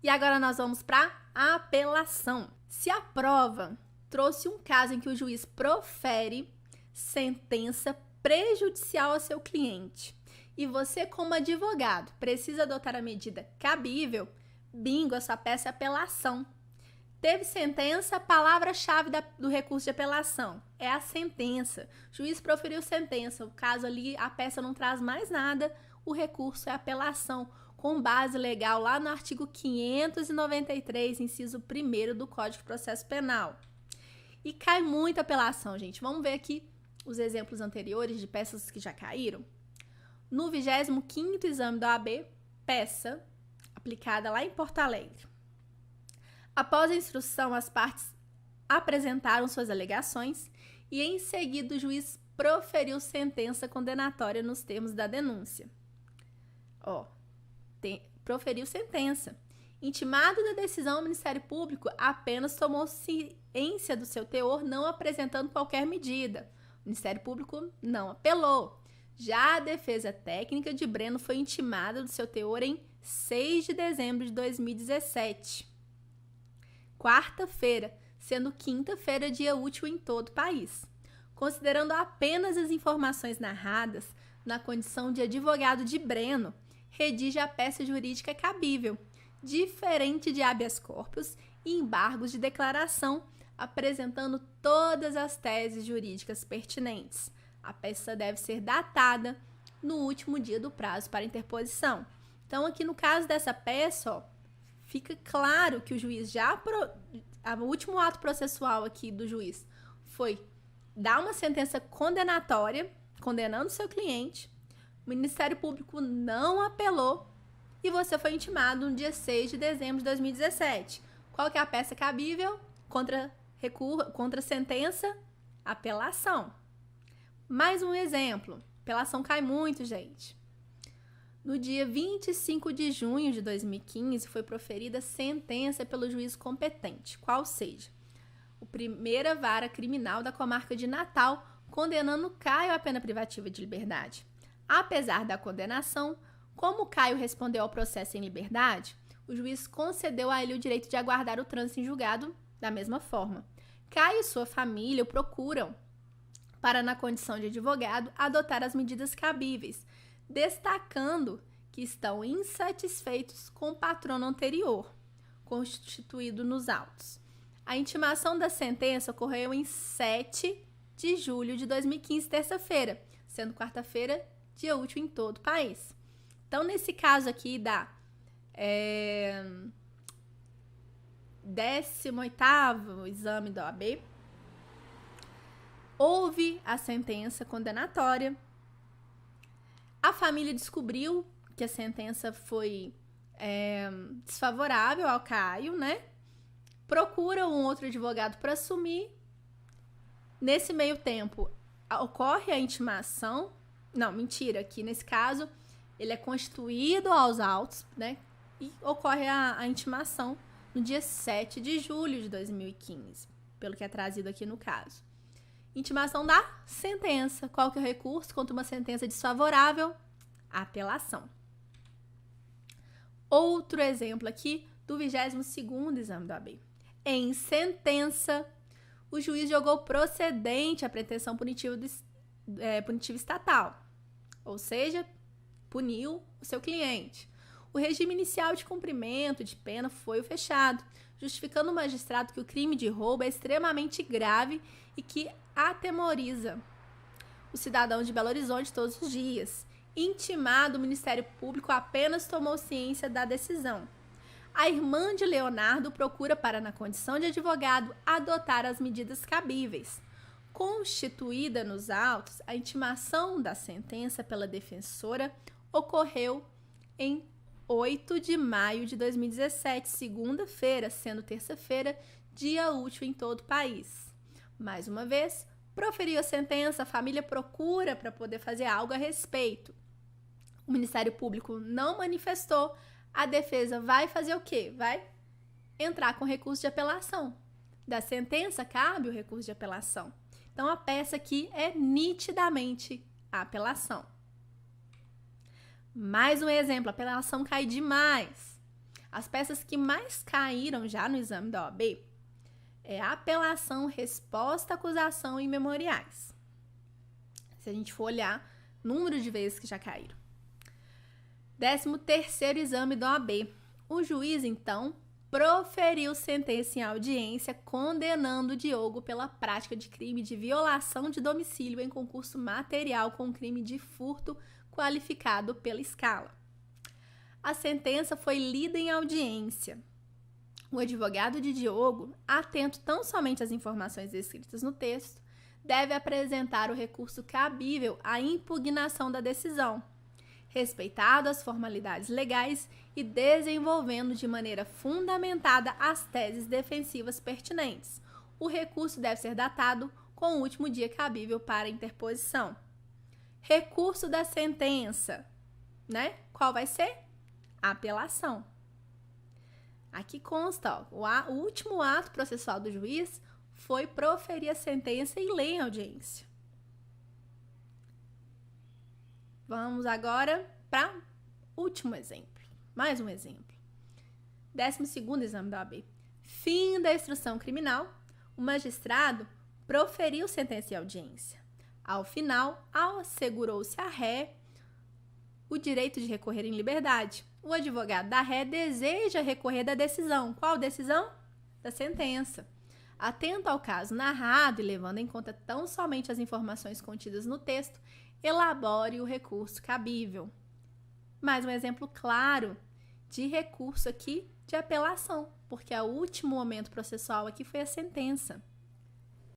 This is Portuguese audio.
E agora nós vamos para a apelação. Se a prova trouxe um caso em que o juiz profere sentença prejudicial ao seu cliente e você, como advogado, precisa adotar a medida cabível, bingo, a sua peça é apelação. Teve sentença, palavra-chave do recurso de apelação é a sentença. O juiz proferiu sentença, o caso ali, a peça não traz mais nada, o recurso é apelação, com base legal lá no artigo 593, inciso 1º do Código de Processo Penal. E cai muita apelação, gente. Vamos ver aqui os exemplos anteriores de peças que já caíram. No 25º exame da OAB, peça aplicada lá em Porto Alegre. Após a instrução, as partes apresentaram suas alegações e, em seguida, o juiz proferiu sentença condenatória nos termos da denúncia. Proferiu sentença. Intimado da decisão, o Ministério Público apenas tomou ciência do seu teor, não apresentando qualquer medida. O Ministério Público não apelou. Já a defesa técnica de Breno foi intimada do seu teor em 6 de dezembro de 2017. Quarta-feira, sendo quinta-feira dia útil em todo o país. Considerando apenas as informações narradas, na condição de advogado de Breno, redige a peça jurídica cabível, diferente de habeas corpus e embargos de declaração, apresentando todas as teses jurídicas pertinentes. A peça deve ser datada no último dia do prazo para interposição. Então, aqui no caso dessa peça, fica claro que o juiz o último ato processual aqui do juiz foi dar uma sentença condenatória, condenando o seu cliente. O Ministério Público não apelou e você foi intimado no dia 6 de dezembro de 2017. Qual que é a peça cabível? Contra sentença, apelação. Mais um exemplo. Apelação cai muito, gente. No dia 25 de junho de 2015, foi proferida sentença pelo juiz competente, qual seja, o Primeira Vara Criminal da Comarca de Natal, condenando Caio à pena privativa de liberdade. Apesar da condenação, como Caio respondeu ao processo em liberdade, o juiz concedeu a ele o direito de aguardar o trânsito em julgado da mesma forma. Caio e sua família o procuram para, na condição de advogado, adotar as medidas cabíveis, destacando que estão insatisfeitos com o patrono anterior, constituído nos autos. A intimação da sentença ocorreu em 7 de julho de 2015, terça-feira, sendo quarta-feira dia útil em todo o país. Então, nesse caso aqui da 18º exame da OAB, houve a sentença condenatória. A família descobriu que a sentença foi desfavorável ao Caio, né? Procura um outro advogado para assumir. Nesse meio tempo, ocorre a intimação. Não, mentira, aqui nesse caso, ele é constituído aos autos, né? E ocorre a intimação no dia 7 de julho de 2015, pelo que é trazido aqui no caso. Intimação da sentença. Qual que é o recurso contra uma sentença desfavorável? Apelação. Outro exemplo aqui do 22º exame da OAB. Em sentença, o juiz julgou procedente a pretensão punitiva estatal, ou seja, puniu o seu cliente. O regime inicial de cumprimento de pena foi o fechado, justificando o magistrado que o crime de roubo é extremamente grave e que atemoriza o cidadão de Belo Horizonte todos os dias. Intimado, o Ministério Público apenas tomou ciência da decisão. A irmã de Leonardo procura para, na condição de advogado, adotar as medidas cabíveis. Constituída nos autos, a intimação da sentença pela defensora ocorreu em 8 de maio de 2017, segunda-feira, sendo terça-feira, dia útil em todo o país. Mais uma vez, proferiu a sentença, a família procura para poder fazer algo a respeito. O Ministério Público não manifestou, a defesa vai fazer o quê? Vai entrar com recurso de apelação. Da sentença cabe o recurso de apelação. Então, a peça aqui é nitidamente a apelação. Mais um exemplo, a apelação cai demais. As peças que mais caíram já no exame da OAB é apelação, resposta, acusação e memoriais. Se a gente for olhar, número de vezes que já caíram. 13º exame da OAB. O juiz, então, proferiu sentença em audiência condenando Diogo pela prática de crime de violação de domicílio em concurso material com crime de furto qualificado pela escala. A sentença foi lida em audiência. O advogado de Diogo, atento tão somente às informações escritas no texto, deve apresentar o recurso cabível à impugnação da decisão, respeitado as formalidades legais e desenvolvendo de maneira fundamentada as teses defensivas pertinentes. O recurso deve ser datado com o último dia cabível para interposição. Recurso da sentença, né? Qual vai ser? Apelação. Aqui consta, ó, o último ato processual do juiz foi proferir a sentença e ler em audiência. Vamos agora para o último exemplo. Mais um exemplo. 12º exame da OAB. Fim da instrução criminal, o magistrado proferiu sentença em audiência. Ao final, assegurou-se à ré o direito de recorrer em liberdade. O advogado da ré deseja recorrer da decisão. Qual decisão? Da sentença. Atento ao caso narrado e levando em conta tão somente as informações contidas no texto, elabore o recurso cabível. Mais um exemplo claro de recurso aqui de apelação, porque o último momento processual aqui foi a sentença.